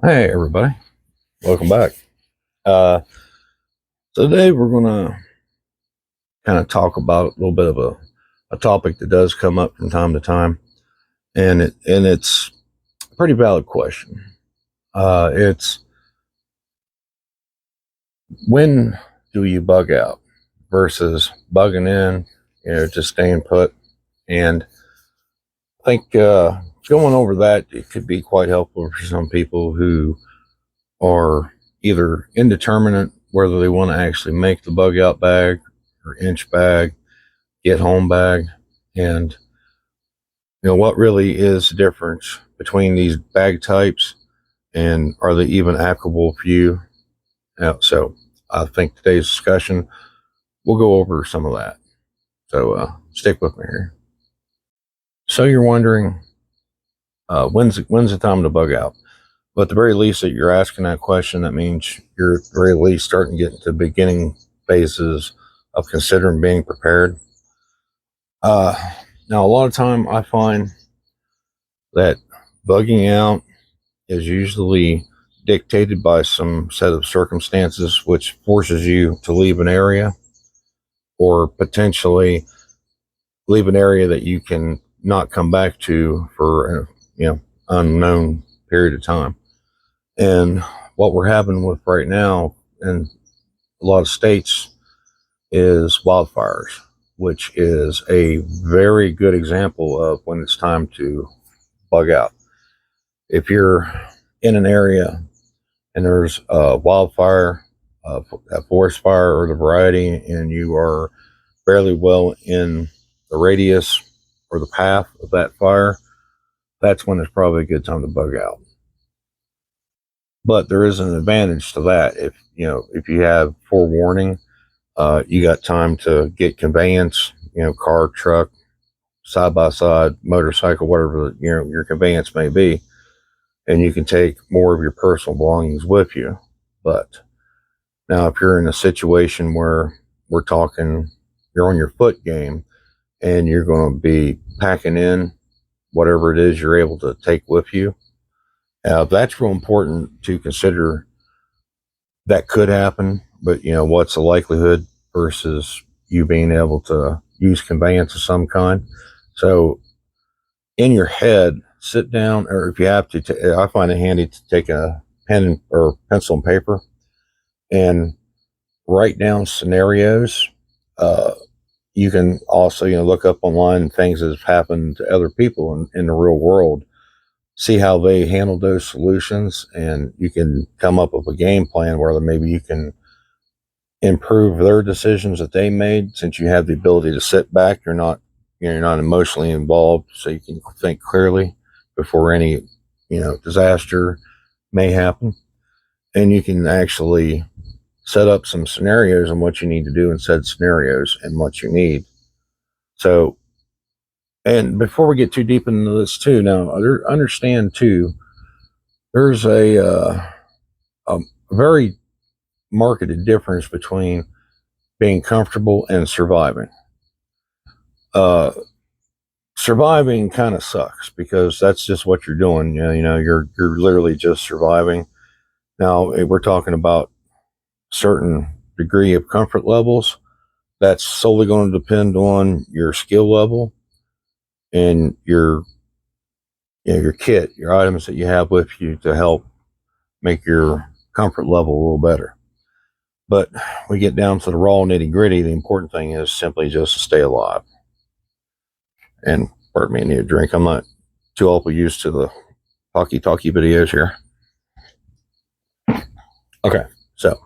Hey everybody, welcome back. Uh, Today we're gonna kind of talk about a little bit of a topic that does come up from time to time, and it's a pretty valid question. It's when do you bug out versus bugging in, just staying put. And I think going over that it could be quite helpful for some people who are either indeterminate whether they want to actually make the bug out bag or inch bag, get home bag, and what really is the difference between these bag types and are they even applicable for you? So I think today's discussion we'll go over some of that. So stick with me here. So you're wondering when's the time to bug out? But at the very least that you're asking that question, that means you're at the very least starting to get into the beginning phases of considering being prepared. Uh, Now, a lot of time I find that bugging out is usually dictated by some set of circumstances which forces you to leave an area or potentially leave an area that you can not come back to for unknown period of time. And what we're having with right now in a lot of states is wildfires, which is a very good example of when it's time to bug out. If you're in an area and there's a wildfire, a forest fire, or the variety, and you are fairly well in the radius or the path of that fire, that's when it's probably a good time to bug out. But there is an advantage to that. If you have forewarning, you got time to get conveyance, car, truck, side by side, motorcycle, whatever your conveyance may be, and you can take more of your personal belongings with you. But now, if you're in a situation where we're talking, you're on your foot game and you're going to be packing in whatever it is you're able to take with you, that's real important to consider. That could happen, but what's the likelihood versus you being able to use conveyance of some kind? So, in your head, sit down, or if you have to, I find it handy to take a pen or pencil and paper and write down scenarios. Uh, you can also, look up online things that have happened to other people in the real world, see how they handle those solutions, and you can come up with a game plan where maybe you can improve their decisions that they made since you have the ability to sit back. You're not emotionally involved, so you can think clearly before any disaster may happen, and you can actually set up some scenarios on what you need to do in said scenarios and what you need. So, and before we get too deep into this too, now understand too, there's a very marked difference between being comfortable and surviving. Uh, Surviving kind of sucks because that's just what you're doing. You're literally just surviving. Now, if we're talking about certain degree of comfort levels, that's solely going to depend on your skill level and your kit, your items that you have with you to help make your comfort level a little better. But we get down to the raw nitty gritty. The important thing is simply just to stay alive. And pardon me, I need a drink. I'm not too awful used to the talkie videos here. Okay, so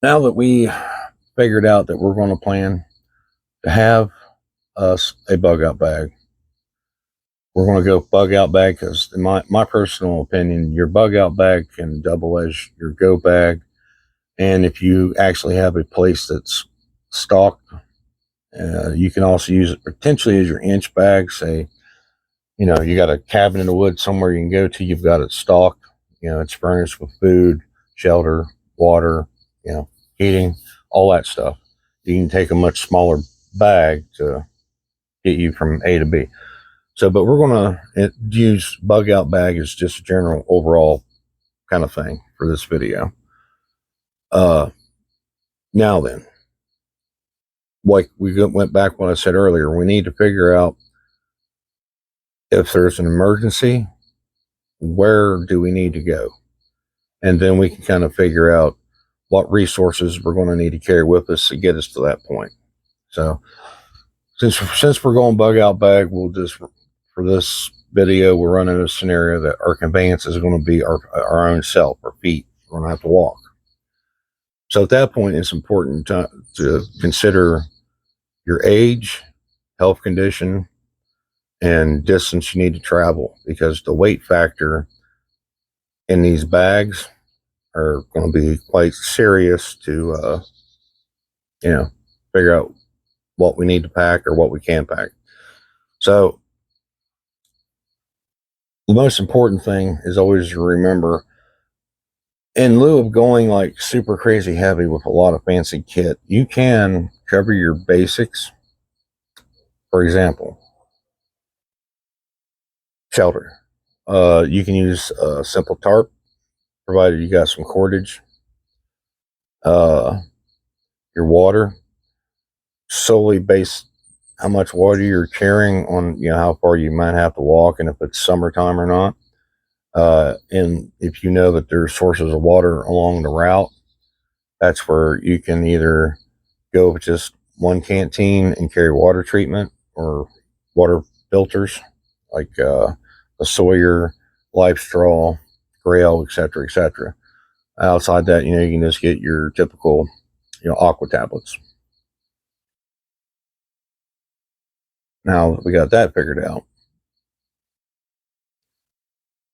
now that we figured out that we're going to plan to have us a bug out bag, we're going to go bug out bag because in my personal opinion, your bug out bag can double as your go bag. And if you actually have a place that's stocked, you can also use it potentially as your inch bag. Say, you got a cabin in the woods somewhere you can go to, you've got it stocked, it's furnished with food, shelter, water, heating, all that stuff. You can take a much smaller bag to get you from A to B. So, but we're going to use bug out bag as just a general overall kind of thing for this video. Now then, like we went back when I said earlier, we need to figure out if there's an emergency, where do we need to go? And then we can kind of figure out what resources we're going to need to carry with us to get us to that point. So since we're going bug out bag, we'll just, for this video, we're running a scenario that our conveyance is going to be our own self, our feet. We're going to have to walk. So at that point, it's important to consider your age, health condition, and distance you need to travel, because the weight factor in these bags are going to be quite serious to, figure out what we need to pack or what we can pack. So the most important thing is always to remember, in lieu of going like super crazy heavy with a lot of fancy kit, you can cover your basics. For example, shelter. You can use a simple tarp, provided you got some cordage. Your water, solely based how much water you're carrying on, how far you might have to walk and if it's summertime or not. And if you know that there's sources of water along the route, that's where you can either go with just one canteen and carry water treatment or water filters like the Sawyer, Life Straw, Grail, etc., etc. Outside that, you can just get your typical, aqua tablets. Now that we got that figured out,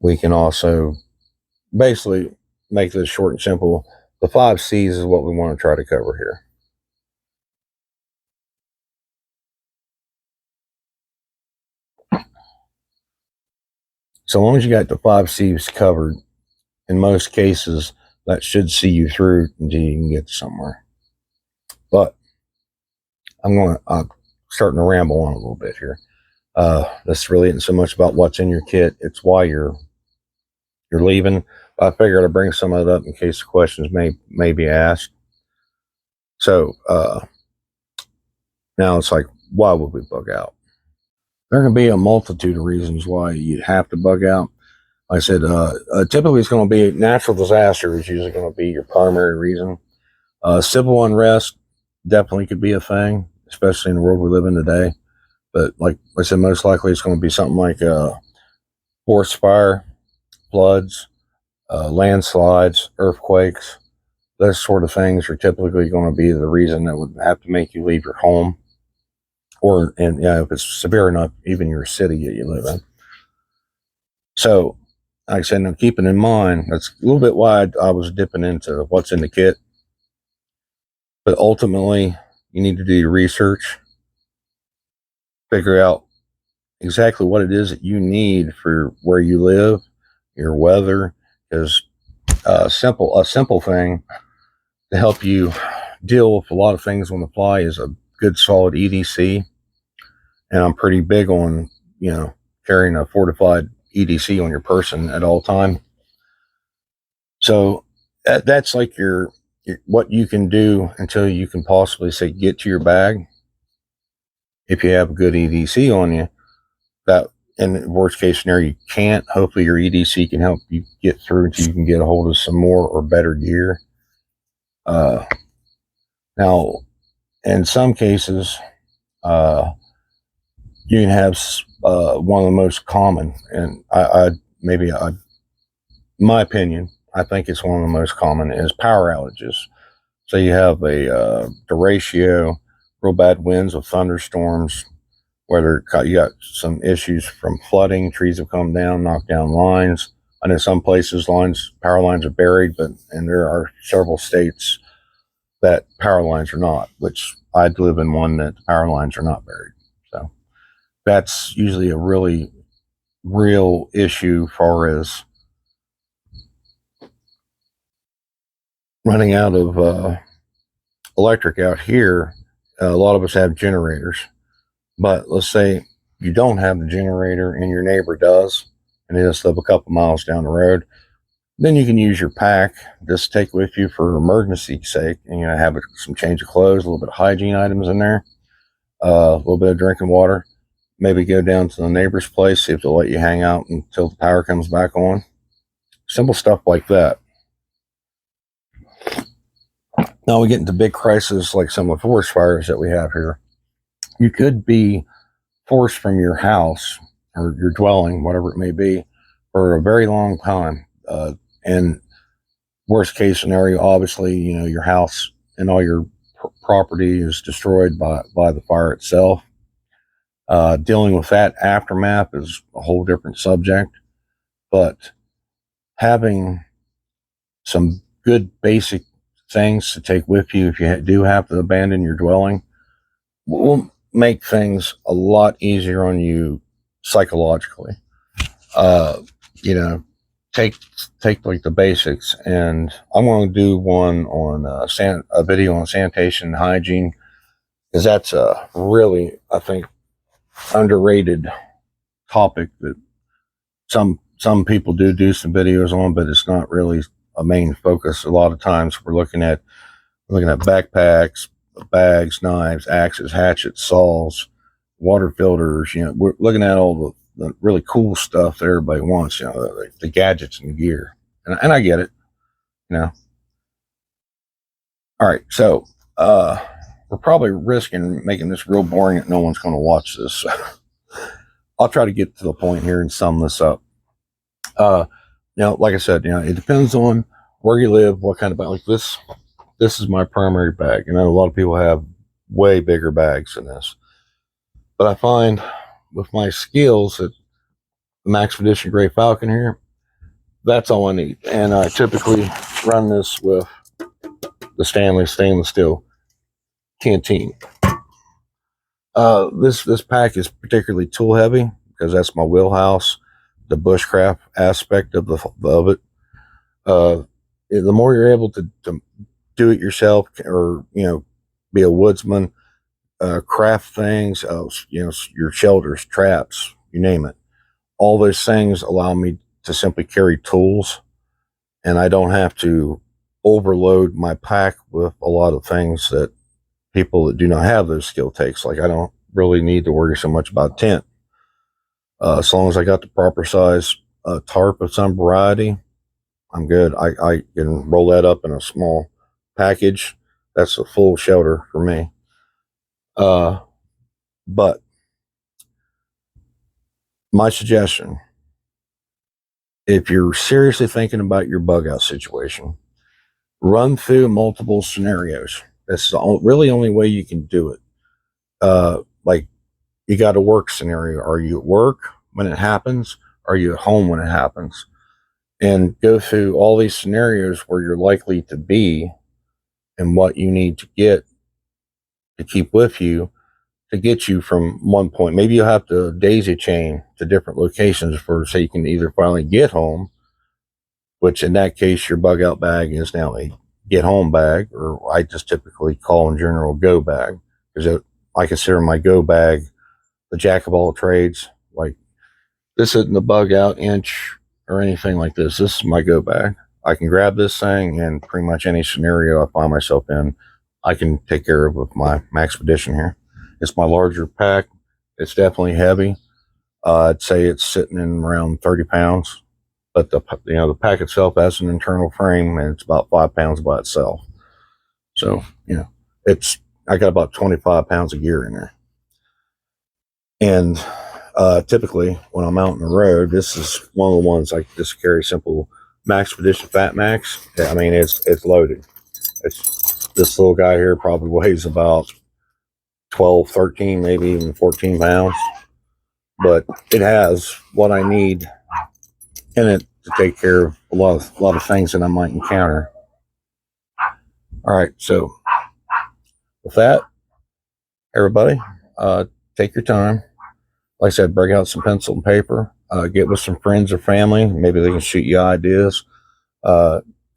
we can also basically make this short and simple. The 5 C's is what we want to try to cover here. So long as you got the 5 C's covered, in most cases, that should see you through until you can get somewhere. But I'm starting to ramble on a little bit here. This really isn't so much about what's in your kit; it's why you're leaving. I figured I'd bring some of it up in case the questions may be asked. So now it's like, why would we bug out? There can be a multitude of reasons why you'd have to bug out. Like I said, typically it's going to be natural disaster is usually going to be your primary reason. Civil unrest definitely could be a thing, especially in the world we live in today. But like I said, most likely it's going to be something like forest fire, floods, landslides, earthquakes. Those sort of things are typically going to be the reason that would have to make you leave your home, or if it's severe enough, even your city that you live in. So, like I said, now keeping in mind, that's a little bit why I was dipping into what's in the kit. But ultimately, you need to do your research, figure out exactly what it is that you need for where you live, your weather, because a simple thing to help you deal with a lot of things on the fly is a good solid EDC. And I'm pretty big on, carrying a fortified EDC on your person at all time. So that's like your what you can do until you can possibly say get to your bag. If you have a good EDC on you, that in the worst case scenario you can't. Hopefully your EDC can help you get through until you can get a hold of some more or better gear. Now, in some cases, you can have one of the most common, and my opinion, I think it's one of the most common is power outages. So you have the ratio, real bad winds with thunderstorms, whether you got some issues from flooding, trees have come down, knocked down lines. I know some places power lines are buried, and there are several states that power lines are not, which I live in one that the power lines are not buried. So that's usually a really real issue far as running out of electric out here. A lot of us have generators, but let's say you don't have the generator and your neighbor does, and they just live a couple miles down the road, then you can use your pack, just take with you for emergency's sake, and have some change of clothes, a little bit of hygiene items in there, a little bit of drinking water. Maybe go down to the neighbor's place, see if they'll let you hang out until the power comes back on. Simple stuff like that. Now we get into big crises like some of the forest fires that we have here. You could be forced from your house or your dwelling, whatever it may be, for a very long time. And worst case scenario, obviously, your house and all your property is destroyed by the fire itself. Dealing with that aftermath is a whole different subject, but having some good basic things to take with you if you do have to abandon your dwelling will make things a lot easier on you psychologically. Take like the basics, and I'm going to do one on a video on sanitation and hygiene, because that's a really, I think, underrated topic that some people do some videos on, but it's not really a main focus. A lot of times we're looking at backpacks, bags, knives, axes, hatchets, saws, water filters. We're looking at all the really cool stuff that everybody wants. The gadgets and the gear, and I get it. All right, so we're probably risking making this real boring that no one's going to watch this. So I'll try to get to the point here and sum this up. Like I said, it depends on where you live, what kind of bag. Like this is my primary bag, and a lot of people have way bigger bags than this. But I find with my skills at the Maxpedition Gray Falcon here, that's all I need. And I typically run this with the Stanley stainless steel canteen. This pack is particularly tool heavy because that's my wheelhouse, the bushcraft aspect of it. The more you're able to do it yourself, or be a woodsman, craft things, your shelters, traps, you name it. All those things allow me to simply carry tools, and I don't have to overload my pack with a lot of things that people that do not have those skill takes. Like, I don't really need to worry so much about tent. As long as I got the proper size tarp of some variety, I'm good. I can roll that up in a small package. That's a full shelter for me. But my suggestion, if you're seriously thinking about your bug out situation, run through multiple scenarios. That's the really only way you can do it. Like, you got a work scenario. Are you at work when it happens? Are you at home when it happens? And go through all these scenarios where you're likely to be and what you need to get to keep with you to get you from one point. Maybe you'll have to daisy chain to different locations so you can either finally get home, which in that case, your bug out bag is now a get home bag, or I just typically call in general go bag, because I consider my go bag the jack of all trades. Like, this isn't a bug out inch or anything like this. This is my go bag. I can grab this thing, and pretty much any scenario I find myself in, I can take care of with my Maxpedition here. It's my larger pack. It's definitely heavy. I'd say it's sitting in around 30 pounds, but the pack itself has an internal frame, and it's about 5 pounds by itself. So, I got about 25 pounds of gear in there. And typically when I'm out on the road, this is one of the ones I just carry, simple Maxpedition Fat Max. I mean, it's loaded. This little guy here probably weighs about 12, 13, maybe even 14 pounds, but it has what I need in it to take care of a lot of things that I might encounter. All right, so with that, everybody, take your time. Like I said, bring out some pencil and paper. Get with some friends or family. Maybe they can shoot you ideas.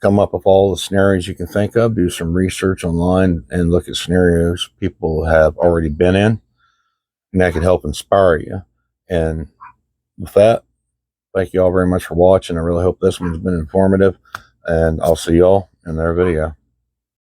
Come up with all the scenarios you can think of. Do some research online and look at scenarios people have already been in, and that can help inspire you. And with that, thank you all very much for watching. I really hope this one's been informative, and I'll see y'all in their video.